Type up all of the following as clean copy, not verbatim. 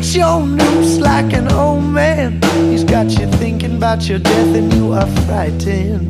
breaks your news like an old man. He's got you thinking about your death and you are frightened.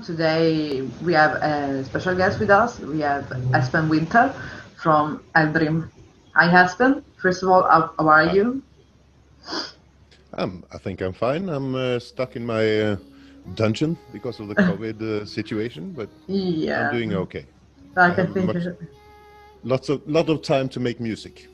Today we have a special guest with us. We have Espen Winther from Eldrim. Hi Espen. First of all, how are you? I think I'm fine. I'm stuck in my dungeon because of the COVID situation, but Yeah, I'm doing okay. like I think lot of time to make music.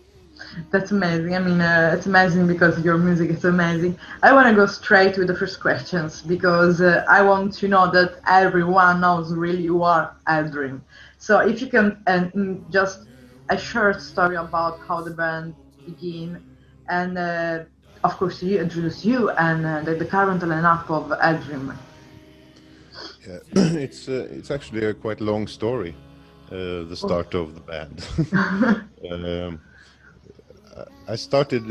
That's amazing. I mean, it's amazing because your music is amazing. I want to go straight with the first questions because I want to know that everyone knows really you are Eldrim. So if you can, just a short story about how the band began, and of course you introduce you and the current lineup of Eldrim. Yeah, it's actually a quite long story. The start of the band. I started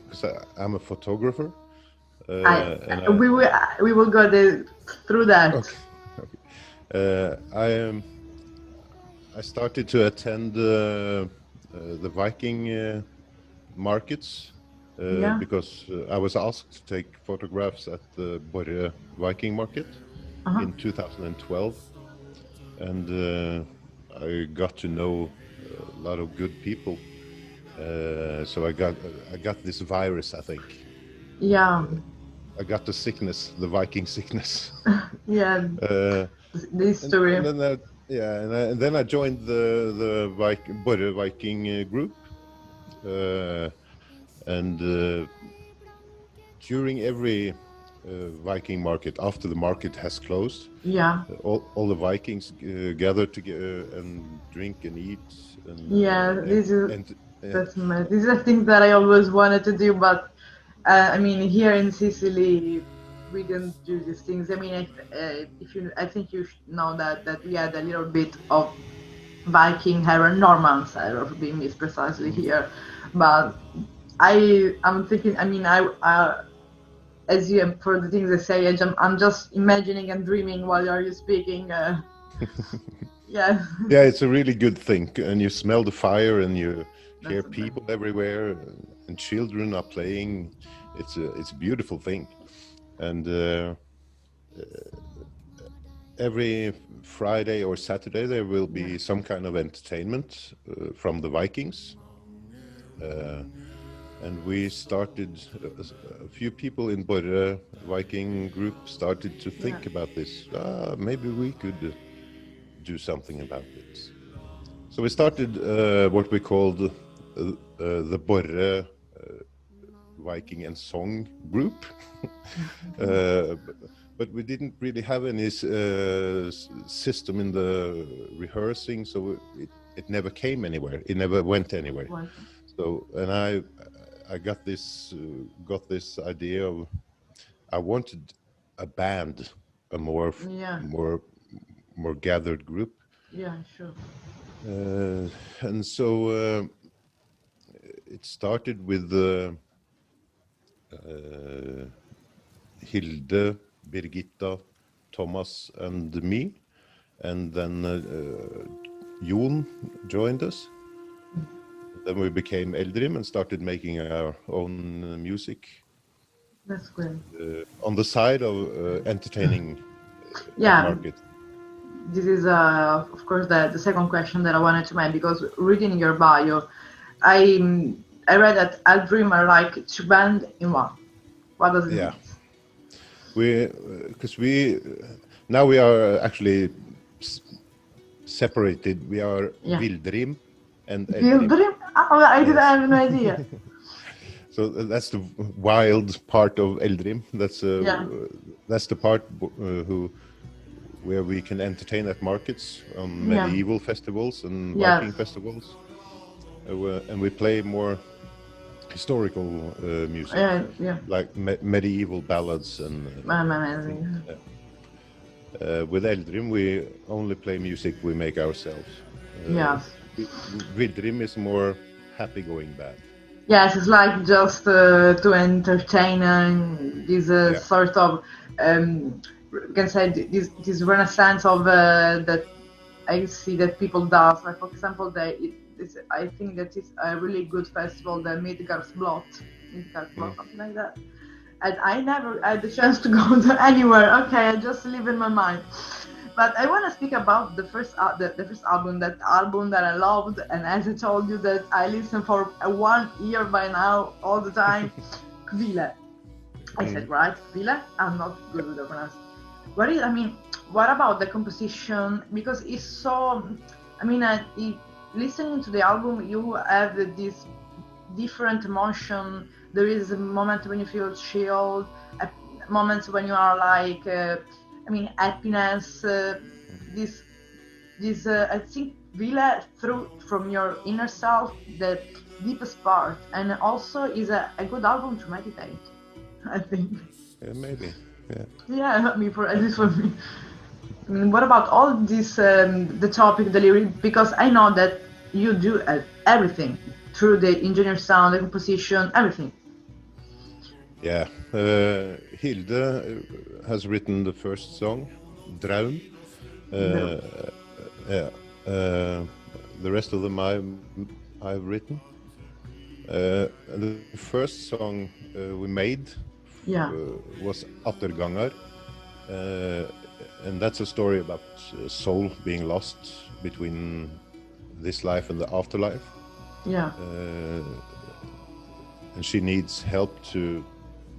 because I'm a photographer. We will go through that. Okay. I started to attend the Viking markets because I was asked to take photographs at the Borre Viking market in 2012, and I got to know a lot of good people. So I got this virus, I think. Yeah. I got the sickness, the Viking sickness. Yeah. This story. And then I joined the Borre Viking group, and during every Viking market, after the market has closed, all the Vikings gather together and drink and eat. And, this is a thing that I always wanted to do, but I mean, here in Sicily, we didn't do these things. I mean, I think you know that we had a little bit of Viking era, Normans era, being mis precisely here, but I'm thinking. I mean, as you for the things I say, I'm just imagining and dreaming while you're speaking. Yeah. Yeah, it's a really good thing, and you smell the fire, and you hear people everywhere, and children are playing. It's a beautiful thing, and every Friday or Saturday there will be some kind of entertainment from the Vikings. And we started, a few people in Borre Viking group started to think about this. Maybe we could do something about it. So we started what we called the Borre Viking and Song group. But we didn't really have any system in the rehearsing, so it never came anywhere. It never went anywhere. So, and I got this idea of, I wanted a band, a more gathered group. Yeah, sure. And so it started with Hilde, Birgitta, Thomas, and me, and then Jon joined us. Then we became Eldrim and started making our own music. That's great. On the side of entertaining market. This is, of course, the second question that I wanted to make, because reading your bio, I read that Eldrim are like two bands in one. What does it Yeah, mean? because now we are actually separated. We are Yeah. Vildrim and Eldrim. Eldrim? Oh, I didn't Yes. have no idea. So that's the wild part of Eldrim. Yeah. That's the part where we can entertain at markets, on Yeah. medieval festivals and Yes. Viking festivals, and we play more historical music, Yeah. like medieval ballads and things. Amazing. With Eldrim, we only play music we make ourselves. Yes. Vildrim is more happy-going band. Yes, it's like just to entertain and this Yeah. sort of you can say this renaissance of that I see that people does. Like for example, I think that is a really good festival, the Midgardsblot, something like that. And I never had the chance to go to anywhere. Okay, I just live in my mind. But I want to speak about the first the first album, that album that I loved, and as I told you that I listened for 1 year by now all the time. Kvile. I said right, Kvile. I'm not good with the pronunciation. I mean, what about the composition? Because it's so. I mean, listening to the album, you have this different emotion. There is a moment when you feel chilled, moments when you are like, I mean, happiness. This I think Villa through from your inner self the deepest part, and also is a good album to meditate. I think. Yeah, maybe. Yeah. Yeah, I mean, for at least for me. I mean, what about all this, the topic, the lyric? Because I know that you do everything through the engineer sound, the composition, everything. Yeah. Hilde has written the first song, Draum. Yeah. The rest of them I've written. The first song we made was Attergangar. And that's a story about a soul being lost between this life and the afterlife. Yeah. And she needs help to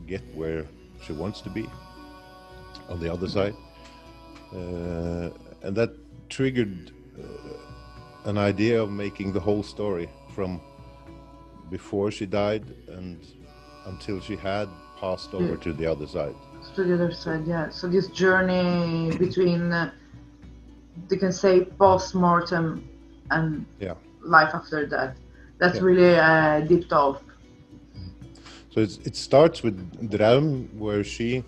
get where she wants to be on the other side. And that triggered an idea of making the whole story from before she died and until she had passed over to the other side. To the other side, yeah. So this journey between, you can say, post-mortem and life after that. That's really a deep talk. So it starts with Draum, where she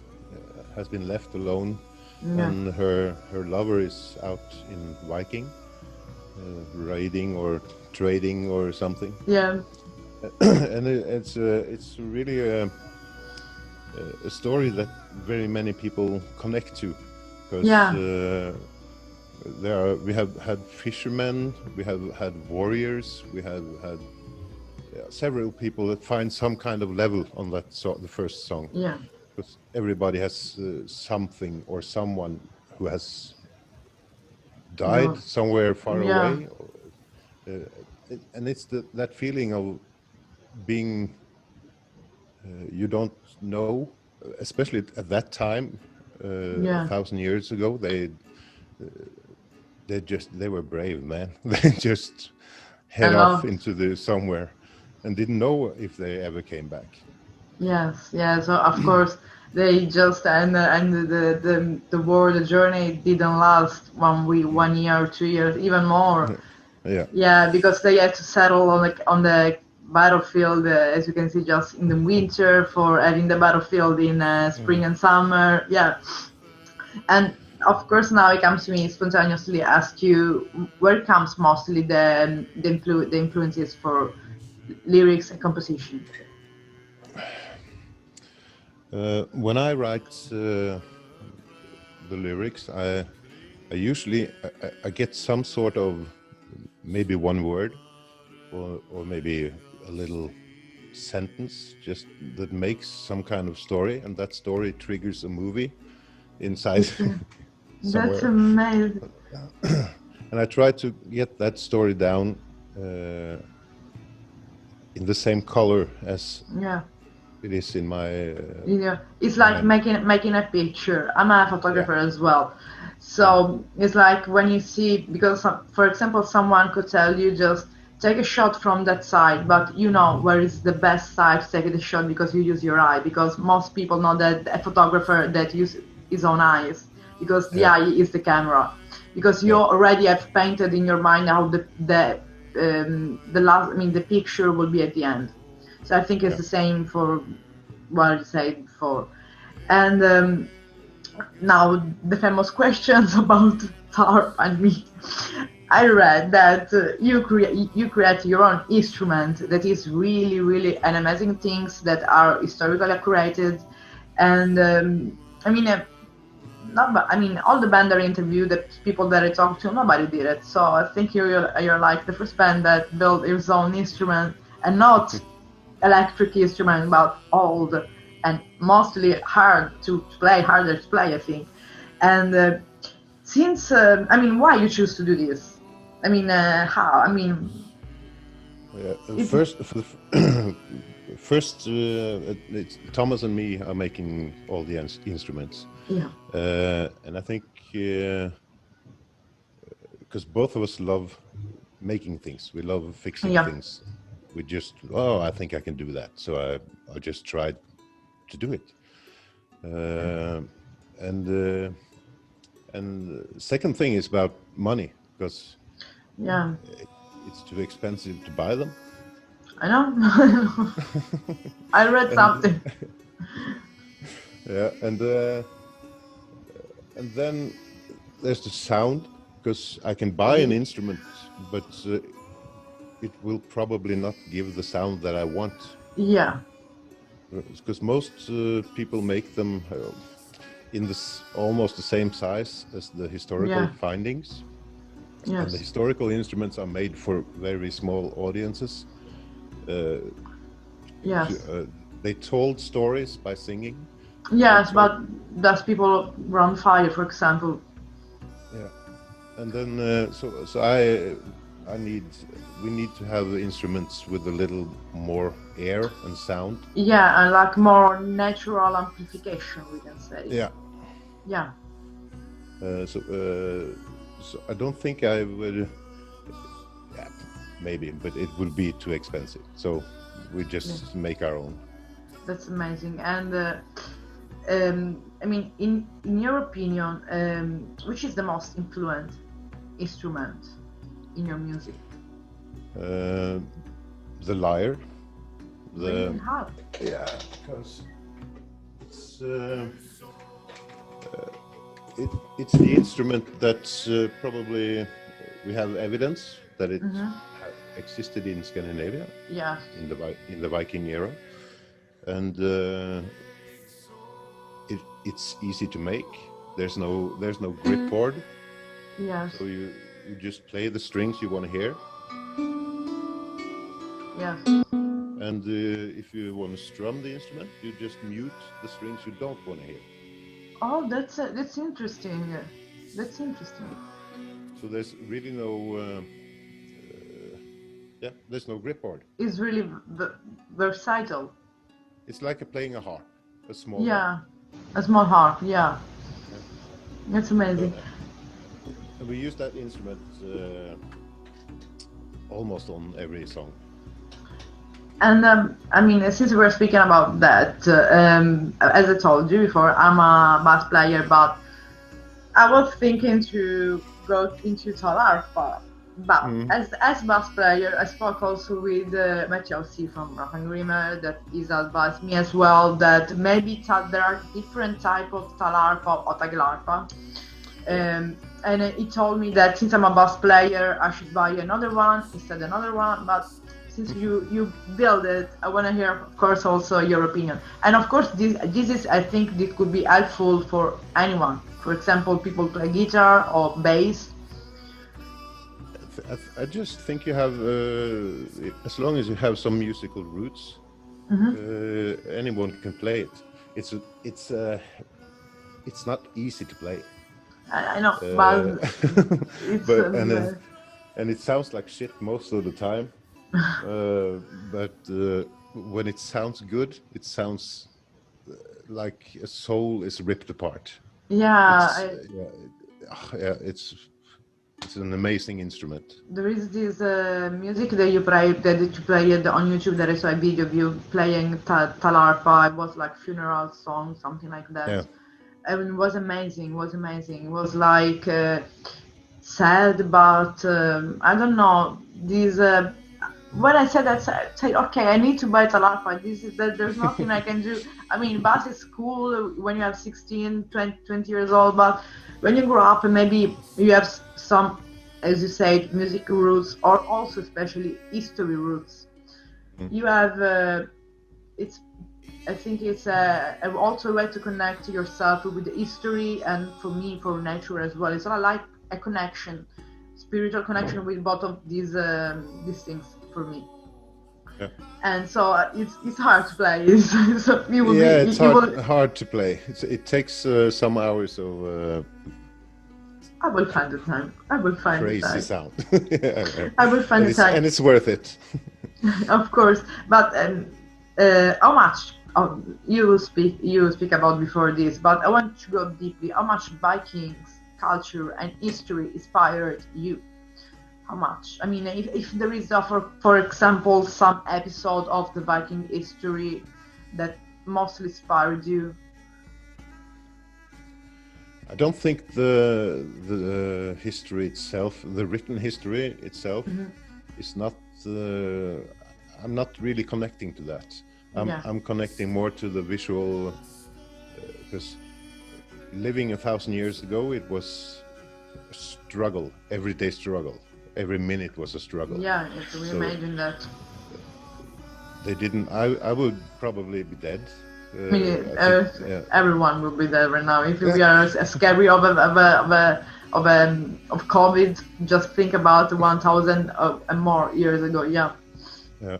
has been left alone, and her lover is out in Viking, raiding or trading or something. Yeah. And it's really a story that very many people connect to, because we have had fishermen, we have had warriors, we have had several people that find some kind of level on that the first song. Yeah. Because everybody has something or someone who has died somewhere far away, and it's that feeling of being you don't know, especially at that time, 1,000 years ago. They were brave, man. They just head off into somewhere and didn't know if they ever came back. Yes, yeah. So of course they just and the war, the journey didn't last 1 week, 1 year, 2 years, even more. Yeah. Yeah, because they had to settle on the battlefield, as you can see, just in the winter for having the battlefield in spring and summer. Yeah, and of course now it comes to me spontaneously ask you where comes mostly the influences for lyrics and composition. When I write the lyrics, I usually I get some sort of maybe one word or maybe a little sentence just that makes some kind of story, and that story triggers a movie inside somewhere. That's amazing. And I try to get that story down in the same color as Yeah. it is in my. It's like my making a picture. I'm a photographer as well, so it's like when you see, because for example, someone could tell you just take a shot from that side, but you know where is the best side to take the shot because you use your eye. Because most people know that a photographer that uses his own eyes, because the eye is the camera. Because you already have painted in your mind how the last, I mean, the picture will be at the end. So I think it's the same for what I said before. And now the famous questions about TARP and me. I read that you create your own instrument that is really an amazing things that are historically created, and I mean. All the band that I interviewed, the people that I talked to, nobody did it. So I think you're like the first band that built its own instrument, and not electric instrument, but old and mostly harder to play, I think. And since, why you choose to do this? How? First, Thomas and me are making all the instruments. Yeah. And I think because both of us love making things, we love fixing things. We just, I think I can do that. So I just tried to do it. And second thing is about money, because it's too expensive to buy them. I know. I read something. Yeah, and then there's the sound, because I can buy an instrument, but it will probably not give the sound that I want. Yeah. Because most people make them in this almost the same size as the historical findings. Yes. And the historical instruments are made for very small audiences. Yes. They told stories by singing. Yes, but does people run fire, for example? Yeah, and then we need to have instruments with a little more air and sound. Yeah, and like more natural amplification, we can say. Yeah. Yeah. So I don't think I would. Yeah, maybe, but it would be too expensive. So we just make our own. That's amazing. And in your opinion, which is the most influent instrument in your music? The lyre. Really? How? Yeah, because it's the instrument that's probably we have evidence that it existed in Scandinavia. Yeah. In the Viking era, and it's easy to make. There's no grip board. Yes. So you just play the strings you want to hear. Yes. And if you want to strum the instrument, you just mute the strings you don't want to hear. Oh, that's interesting. That's interesting. So there's really no, there's no grip board. It's really versatile. It's like playing a harp, a small harp. A small harp. Yeah. That's amazing. And we use that instrument almost on every song. And since we're speaking about that, as I told you before, I'm a bass player, but I was thinking to go into talarpa. But as bass player, I spoke also with Mathieu from Rafangrimer that is advised me as well that maybe there are different type of talarpa or taglarpa. And he told me that since I'm a bass player, I should buy another one instead of another one. But since you build it, I want to hear, of course, also your opinion. And of course, this is, I think, this could be helpful for anyone. For example, people play guitar or bass. I just think you have, as long as you have some musical roots, anyone can play it. It's not easy to play. I know, but and it sounds like shit most of the time. but when it sounds good, it sounds like a soul is ripped apart. Yeah, It's yeah, it's an amazing instrument. there is this music that you played on YouTube. That I saw a video of you playing Talarpa. It was like funeral song, something like that. Yeah. And it was amazing. It was amazing. It was like sad, but I don't know. These when I said that, I said, okay, I need to buy Talarpa. This is that. There's nothing I can do. I mean, bass is cool when you have 16, 20 years old, but when you grow up and maybe you have some, as you said, music roots or also especially history roots, you have it's. I think it's also a way to connect yourself with the history and for me, for nature as well. It's not like a connection, spiritual connection with both of these things for me. Yeah. And so it's hard to play. So you will Yeah, be it's you hard will. hard to play. It takes some hours of I will find the time. I will find the crazy time. sound. I will find the time. And it's worth it. Of course, but how much you speak about before this, but I want to go deeply. How much Vikings culture and history inspired you? How much? I mean, if there is, for example, some episode of the Viking history that mostly inspired you. I don't think the history itself, the written history itself, is not. I'm not really connecting to that. I'm connecting more to the visual, because living 1,000 years ago, it was a struggle, everyday struggle. Every minute was a struggle. Yeah, we imagine that. They didn't. I would probably be dead. I mean, everyone will be there right now. If we are scary of COVID, just think about 1,000 and more years ago. Yeah. Yeah.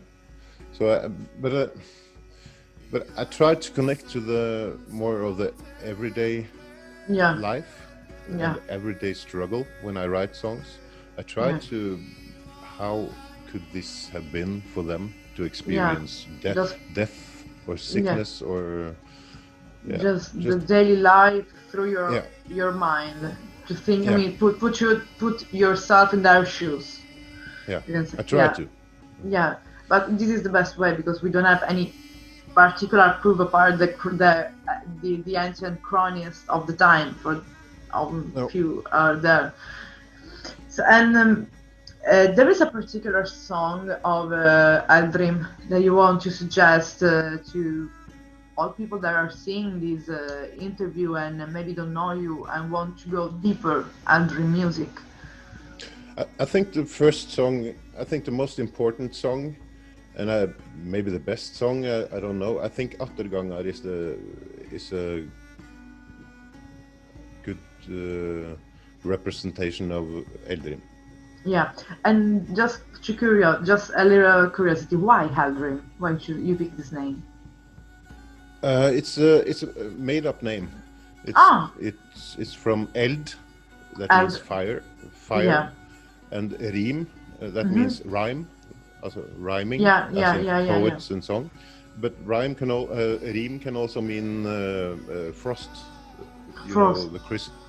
So, but I try to connect to the more of the everyday life and everyday struggle when I write songs. I try to, how could this have been for them to experience death or sickness or just the daily life through your mind. To think, I mean, put yourself in their shoes. Yeah, I try to. Yeah, but this is the best way because we don't have any particular proof apart the ancient chronists of the time for few are there. So and there is a particular song of Eldrim that you want to suggest to all people that are seeing this interview and maybe don't know you and want to go deeper Eldrim music. I think the first song, I think the most important song, and maybe the best song, I don't know. I think Attergangar is a good representation of Eldrim. Yeah, and just a little curiosity, why Eldrim? Why should you pick this name? It's a made-up name. It's from Eld, that means fire, and Rim, that means rhyme, also rhyming, poets and song. But Rim can also mean frost. Frost. Know, the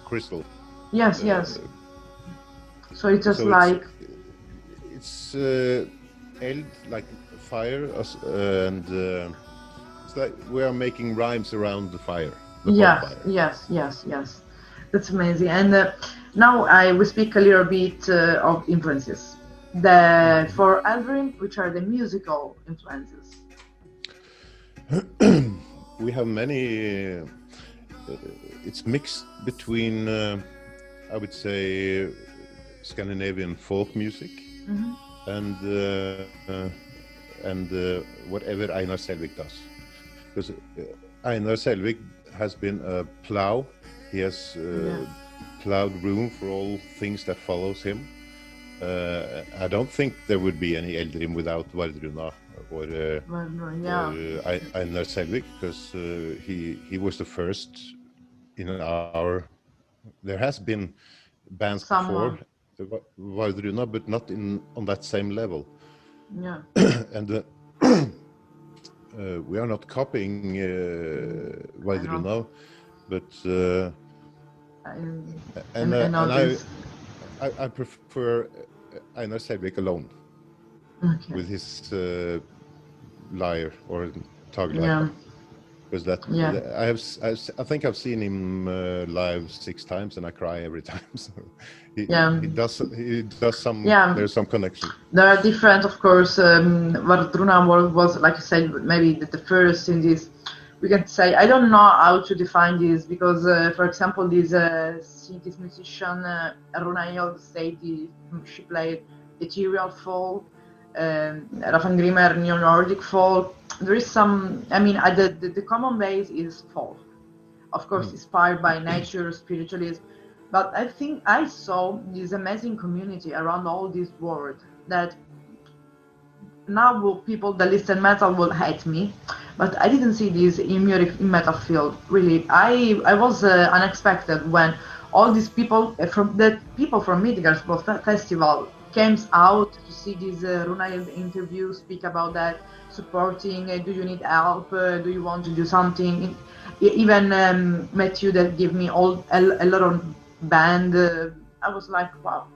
crystal. Yes. So it's just like it's Eld, like fire, and it's like we are making rhymes around the fire. Yes. That's amazing. And now we speak a little bit of influences. For Eldrim, which are the musical influences? We have many. It's mixed between, I would say, Scandinavian folk music and whatever Einar Selvik does. Because Einar Selvik has been a plow. He has plowed room for all things that follows him. I don't think there would be any Eldrim without Vardruna or Einar Selvik, because he was the first in our. There has been bands before Vardruna, but not on that same level. Yeah. And we are not copying I Weidre know. now, but I know and this. I prefer Einar Selvik alone Okay. with his lyre or tagline, Yeah. because that Yeah. I think I've seen him live 6 times and I cry every time. So Yeah. he does some, Yeah. there's some connection. There are different, of course. What Runa was, like I said, maybe the first in this. We can say I don't know how to define this because, for example, this musician Runa Hild said she played ethereal folk, Rafa Grimmer neo Nordic folk. There is some. I mean, the common base is folk, of course, inspired by nature, spiritualism. But I think I saw this amazing community around all this world that now people that listen metal will hate me, but I didn't see this in music in metal field. Really, I was unexpected when all these people from Midgard Festival came out to see this Runaild interview, speak about that, supporting. Do you need help? Do you want to do something? Even Matthew that gave me a lot of band. I was like, wow.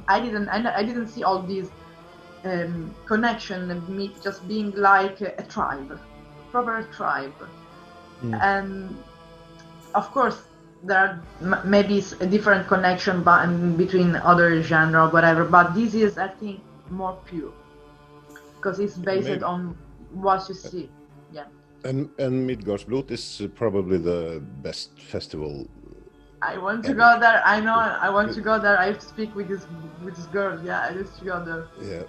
I didn't see all these connection and me just being like a tribe, proper tribe. And of course there are maybe a different connection between other genre or whatever, but this is, I think, more pure because it's based Maybe. on what you see. Yeah. And Midgardsblot is probably the best festival. I want to ever. go there. I know. I want to go there. I have to speak with this girl. Yeah, I have to go there. Yeah,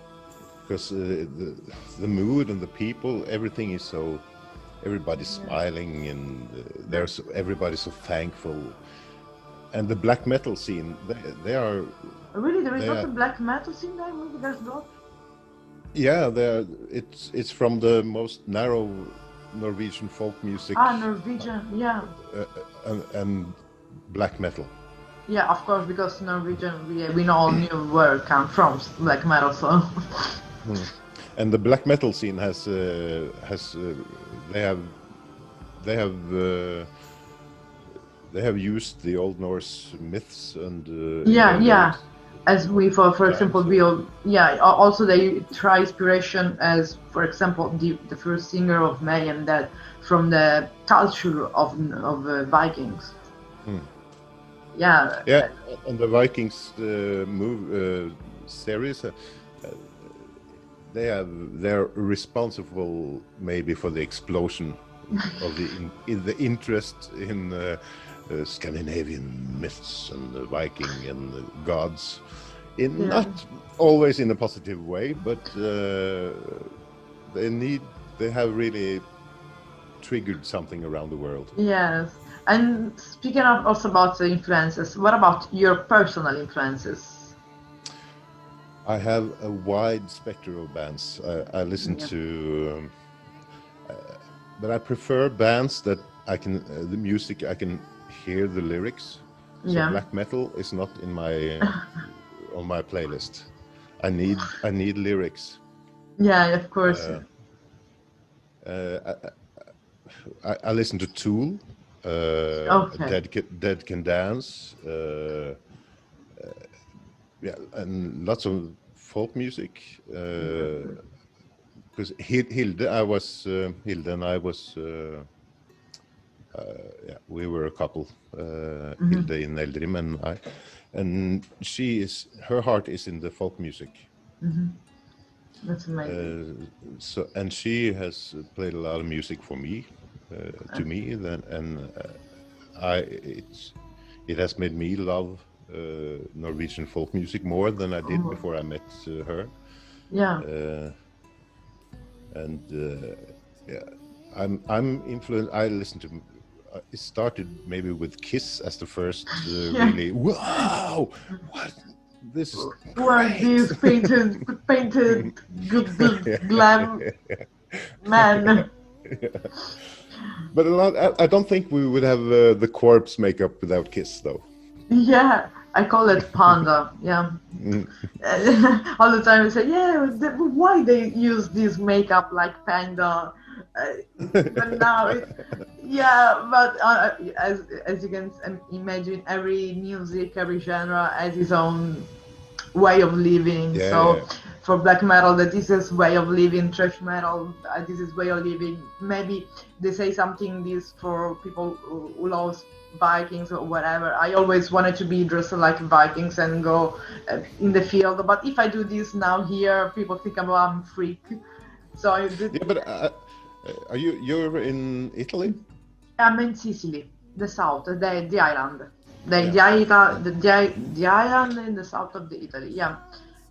because the mood and the people, everything is so, everybody's smiling and everybody's so thankful. And the black metal scene, they are Really, there is not a black metal scene there. Maybe there's not. Yeah, it's from the most narrow Norwegian folk music. Norwegian, yeah. And black metal. Yeah, of course, because Norwegian, we all knew where it come from, black metal, so. And the black metal scene has they have used the Old Norse myths and yeah. As we, for example, also they try inspiration as, for example, the first singer of Mayhem, that from the culture of Vikings. Yeah. Yeah, and the Vikings series, they're responsible maybe for the explosion of the interest in Scandinavian myths and the Viking and the gods, not always in a positive way, but they have really triggered something around the world. Yes. And speaking of also about the influences, what about your personal influences? I have a wide spectrum of bands. I listen to, but I prefer bands that I can the music I can hear the lyrics. So black metal is not in my on my playlist. I need lyrics. Yeah, of course. I listen to Tool. Dead Can Dance, and lots of folk music. Because Hilde and I was, we were a couple. Hilde in Eldrim and I, and her heart is in the folk music. That's amazing. And she has played a lot of music for me. To me, and it has made me love Norwegian folk music more than I did before I met her. Yeah. I'm influenced. I listen to. It started maybe with Kiss as the first really wow. What this is great. What these painted good glam man. But I don't think we would have the Corpse makeup without Kiss, though. Yeah, I call it panda. Yeah. All the time we say, yeah, why they use this makeup like panda? Even now, yeah. But as you can imagine, every music, every genre has its own way of living. Yeah, So yeah. for black metal, that this is way of living. Thrash metal, this is way of living. Maybe they say something this for people who love Vikings or whatever. I always wanted to be dressed like Vikings and go in the field. But if I do this now here, people think I'm a freak. So I did, Yeah, but you're in Italy? I'm in Sicily, the south, the island. The, Yeah. the, Yeah. island, the island in the south of the Italy, yeah.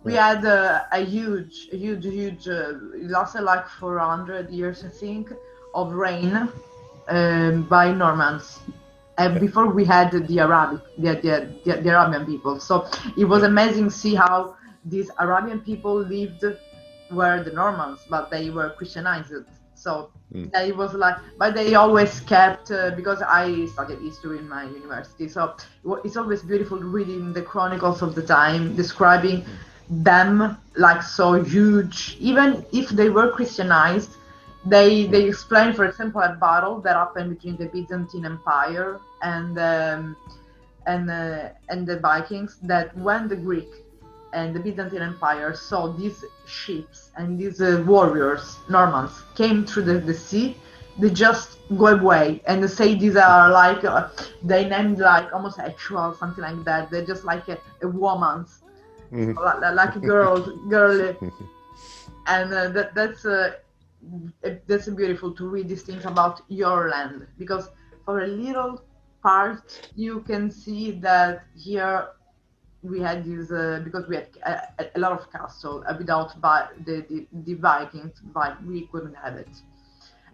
We Yeah. had a huge, it lasted like 400 years, I think, of reign by Normans. And Yeah. before we had the the Arabian people. So it was Yeah. amazing to see how these Arabian people lived were the Normans, but they were Christianized. So they was like, but they always kept because I studied history in my university. So it's always beautiful reading the chronicles of the time, describing them like so huge. Even if they were Christianized, they explain, for example, a battle that happened between the Byzantine Empire and the Vikings. That when the Greek and the Byzantine Empire saw these ships and these warriors, Normans, came through the sea, they just go away and they say these are like they named like homosexual, something like that. They're just like a woman's, like a girly, and that's beautiful to read these things about your land, because for a little part you can see that here we had this because we had a lot of castle without the Vikings, but we couldn't have it,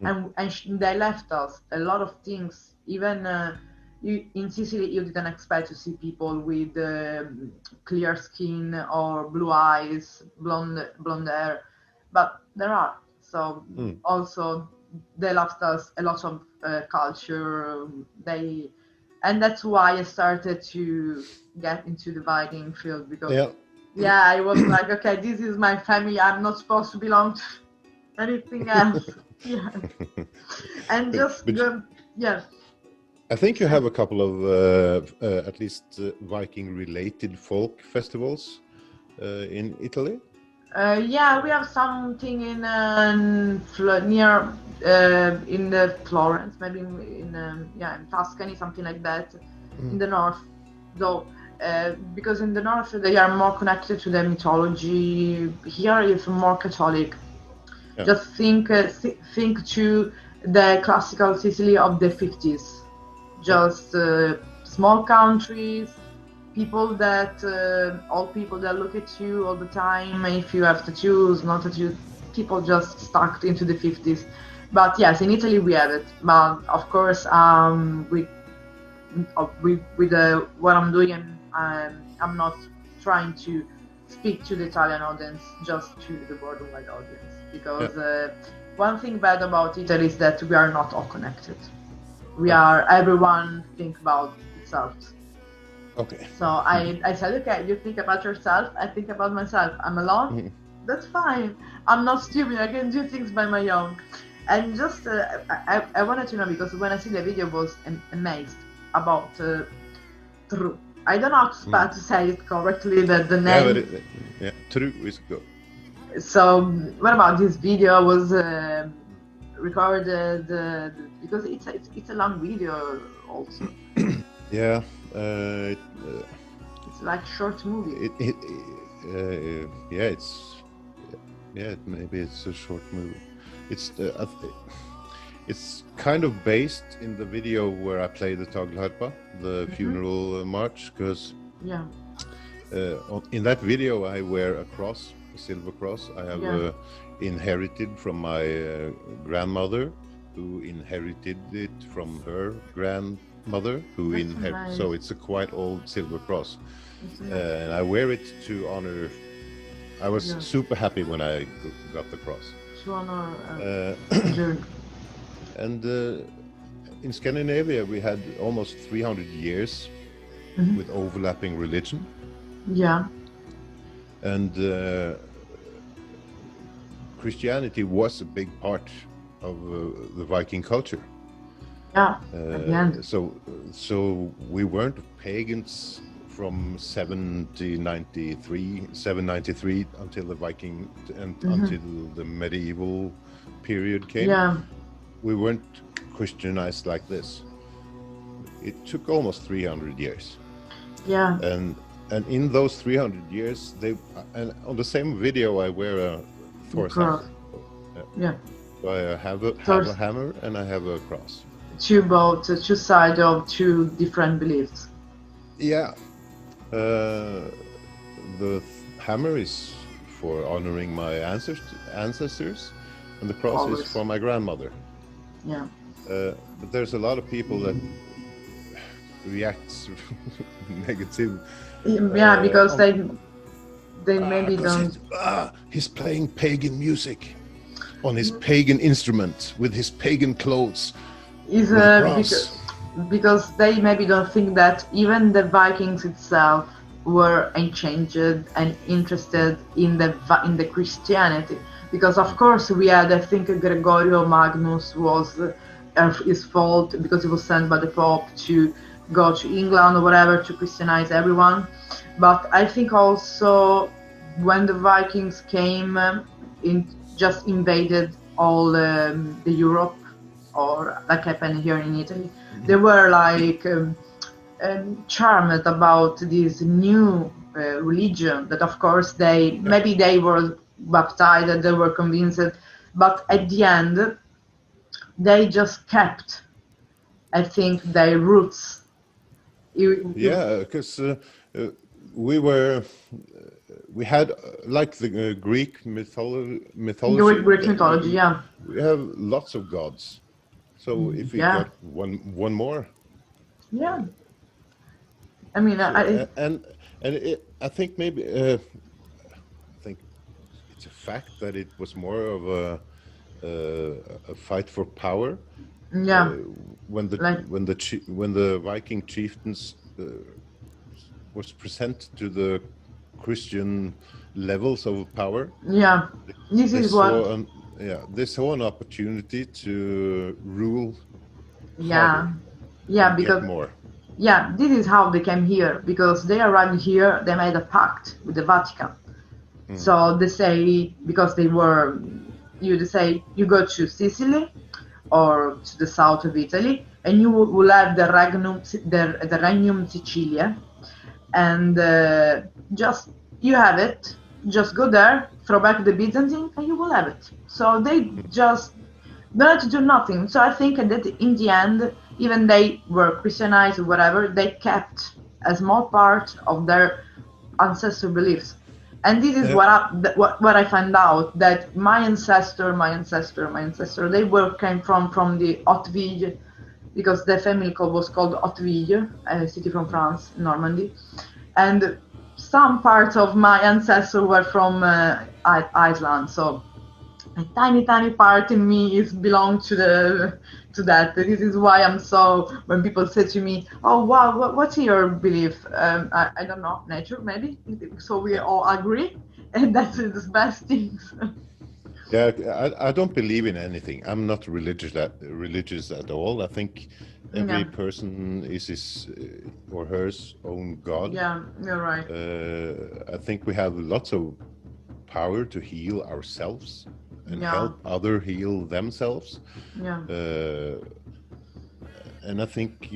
and they left us a lot of things. Even in Sicily, you didn't expect to see people with clear skin or blue eyes, blonde hair, but there are. So also they left us a lot of culture. And that's why I started to get into the Viking field, because Yeah. I was like, okay, this is my family. I'm not supposed to belong to anything else. Yeah, and just But yeah. I think you have a couple of at least Viking-related folk festivals in Italy. Yeah, we have something in near in the Florence, maybe in Tuscany, something like that, in the north. Though, because in the north they are more connected to the mythology. Here is more Catholic. Yeah. Just think to the classical Sicily of the 50s. Just small countries, people that all people that look at you all the time. If you have tattoos, not tattoos, people just stuck into the 50s. But yes, in Italy we have it. But of course, with what I'm doing, I'm not trying to speak to the Italian audience, just to the worldwide audience, because one thing bad about Italy is that we are not all connected. We are, everyone think about itself. Okay. So I said, okay, you think about yourself, I think about myself. I'm alone, that's fine. I'm not stupid, I can do things by my own. And just, I wanted to know, because when I see the video, I was amazed about True. I don't know how to say it correctly, the name. True is good. So what about this video was recorded because it's a long video also. Yeah. It's like short movie. Maybe it's a short movie. It's kind of based in the video where I play the Tagelharpa, the funeral march, because in that video I wear a cross, a silver cross. I have inherited from my grandmother, who inherited it from her grandmother, who inherited. So it's a quite old silver cross, and I wear it to honor. I was super happy when I got the cross. To honor and in Scandinavia we had almost 300 years with overlapping religion. Yeah. And Christianity was a big part of the Viking culture. Yeah. At the end. So we weren't pagans from 793 until the Viking and until the medieval period came. Yeah. We weren't Christianized like this. It took almost 300 years. Yeah. And in those 300 years, and on the same video I wear a Thor's hammer. Yeah. So I have a hammer and I have a cross. Two sides of two different beliefs. Yeah. The hammer is for honoring my ancestors, and the cross Always. is for my grandmother. Yeah. But there's a lot of people that react negative. Yeah, because they maybe don't. He's playing pagan music on his pagan instrument with his pagan clothes. Is because they maybe don't think that even the Vikings itself were unchanged and interested in the Christianity, because of course we had, I think, Gregorio Magnus was his fault because he was sent by the Pope to go to England or whatever to Christianize everyone. But I think also when the Vikings came just invaded all the Europe, or like happened here in Italy, they were like charmed about this new religion that of course maybe they were baptized and they were convinced, but at the end they just kept, I think, their roots. Because we had like the Greek mythology. Greek mythology, yeah. We have lots of gods. So if we got one more, yeah. I mean, I think maybe I think it's a fact that it was more of a fight for power. Yeah. When the Viking chieftains was presented to the Christian levels of power. Yeah. They saw an opportunity to rule. Yeah. Yeah, because more. Yeah, this is how they came here, because they arrived here, they made a pact with the Vatican. So they say, because they say you go to Sicily or to the south of Italy, and you will have the Regnum Sicilia, and just you have it. Just go there, throw back the Byzantine, and you will have it. So they just don't have to do nothing. So I think that in the end, even they were Christianized or whatever, they kept a small part of their ancestral beliefs. And this is what I find out, that my ancestor, they came from the Hauteville, because the family was called Hauteville, a city from France, Normandy, and some parts of my ancestors were from Iceland. So a tiny part in me belongs to that. This is why I'm so, when people say to me, oh wow, what's your belief? I don't know, nature maybe. So we all agree, and that's the best things. Yeah, I don't believe in anything. I'm not religious at all. I think every person is his or her own God. Yeah, you're right. I think we have lots of power to heal ourselves and help others heal themselves. Yeah. And I think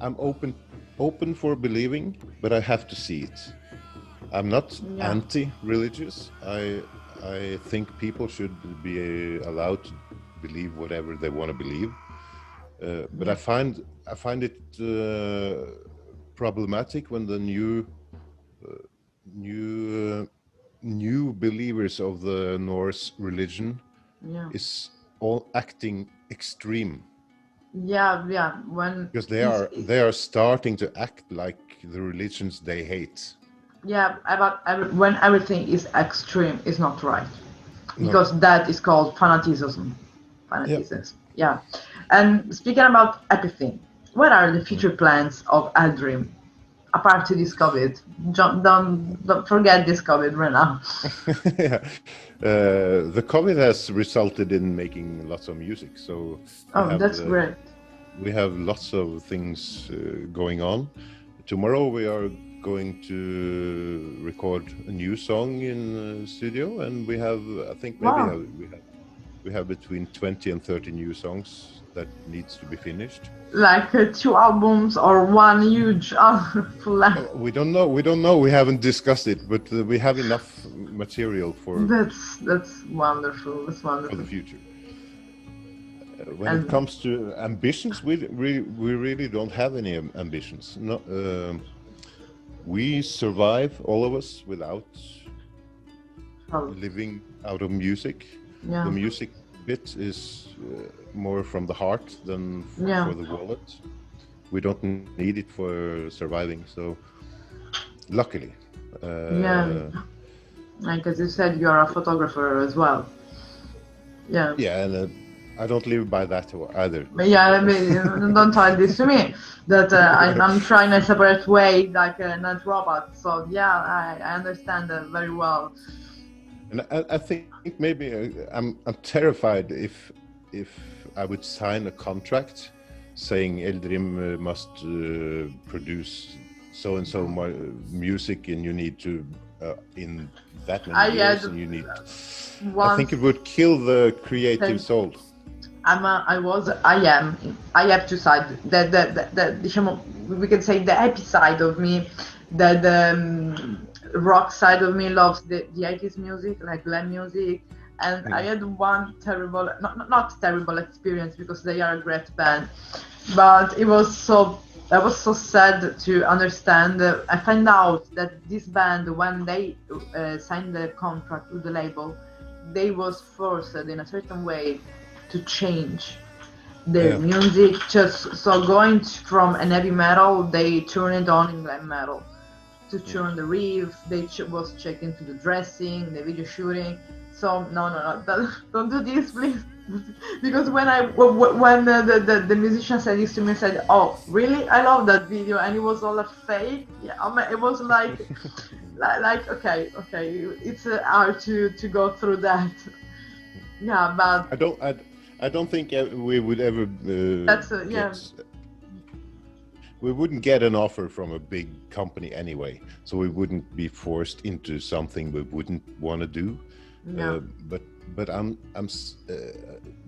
I'm open for believing, but I have to see it. I'm not anti-religious. I think people should be allowed to believe whatever they want to believe. But I find it problematic when the new believers of the Norse religion is all acting extreme. Because they are starting to act like the religions they hate. Yeah, when everything is extreme, is not right, because that is called fanaticism. Yeah. And speaking about everything, what are the future plans of Eldrim apart to this COVID? Don't forget this COVID right now. Yeah. The COVID has resulted in making lots of music, so Oh, that's great. we have lots of things going on. Tomorrow we are going to record a new song in studio, and we have, I think maybe Wow. we have between 20 and 30 new songs that needs to be finished. Like 2 albums or one huge full length. We don't know. We don't know. We haven't discussed it, but we have enough material for That's wonderful. That's for wonderful. the future. When it comes to ambitions, we really don't have any ambitions. No, we survive, all of us, without living out of music. Yeah. The music bit is more from the heart than for the wallet. We don't need it for surviving, so luckily. Like as you said, you are a photographer as well. Yeah. Yeah, and I don't live by that either. But yeah, I mean, don't tell this to me. That I'm trying a separate way, like not robot. So yeah, I understand that very well. And I think maybe I'm terrified if I would sign a contract saying Eldrim must produce so and so music, and you need to in that many years, and you need. I think it would kill the creative soul. I have two sides. We can say the happy side of me, the rock side of me loves the 80s music, like glam music. And I had one terrible, not terrible experience, because they are a great band, but I was so sad to understand. I found out that this band, when they signed the contract with the label, they was forced in a certain way to change their music. Just so going from a heavy metal, they turn it on in glam metal. To turn the riff, they was checked into the dressing, the video shooting. So no, don't do this, please. Because when the musician said this to me, said, "Oh, really? I love that video," and it was all a fake. Yeah, it was like, like okay, it's hard to go through that. Yeah, but I don't think we would ever. We wouldn't get an offer from a big company anyway, so we wouldn't be forced into something we wouldn't want to do. Yeah. But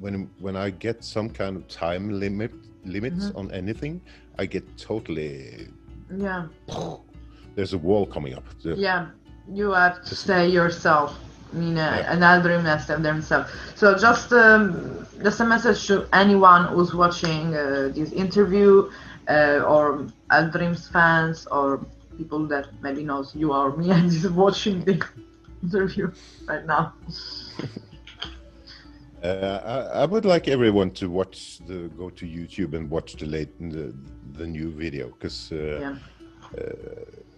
when I get some kind of time limits on anything, I get totally. Yeah. There's a wall coming up. Yeah, you have to stay yourself. I mean, an Eldrim has to themselves. So just a message to anyone who's watching this interview, or Eldrim's fans, or people that maybe knows you or me and is watching the interview right now. I would like everyone to go to YouTube and watch the new video, because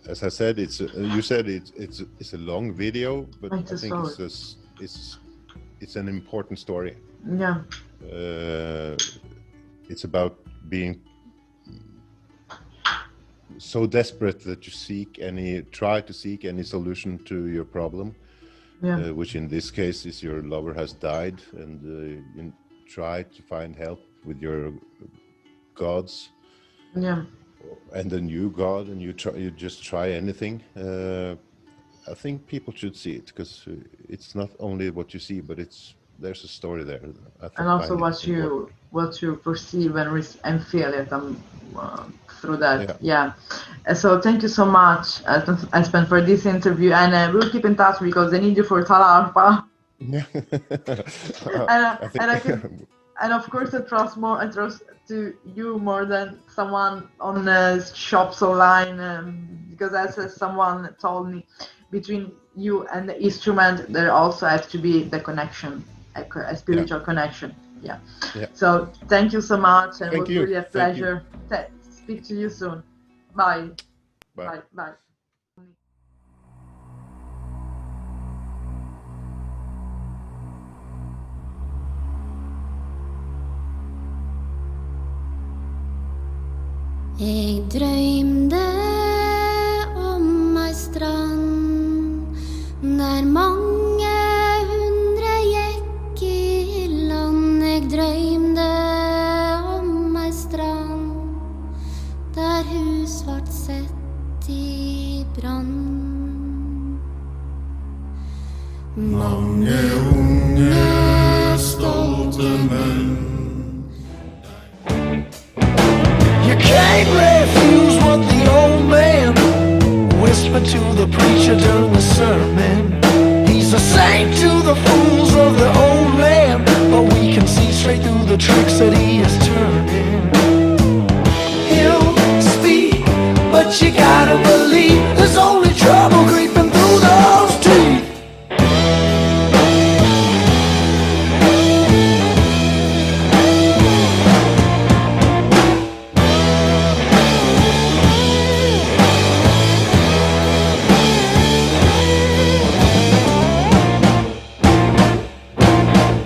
as I said, you said it's a long video, but I think it's an important story. Yeah. It's about being so desperate that you try to seek any solution to your problem, which in this case is your lover has died, and you try to find help with your gods. Yeah. And a new god, and you just try anything. I think people should see it, because it's not only what you see, but there's a story there. And also what you perceive and feel it through that. Yeah. So thank you so much, Espen, for this interview, and we'll keep in touch because I need you for Talarpa. Yeah. And of course, I trust to you more than someone on shops online, because as someone told me, between you and the instrument, there also has to be the connection, a spiritual connection. Yeah. So thank you so much, and it was really a pleasure. Speak to you soon. Bye. Bye. Jeg drømte om ei strand der mange hundre gikk i land. Jeg drømte om ei strand der hus vart sett i brann. Mange unge, stolte menn. You can't refuse what the old man whispered to the preacher during the sermon. He's a saint to the fools of the old land, but we can see straight through the tricks that he is turning. He'll speak, but you gotta believe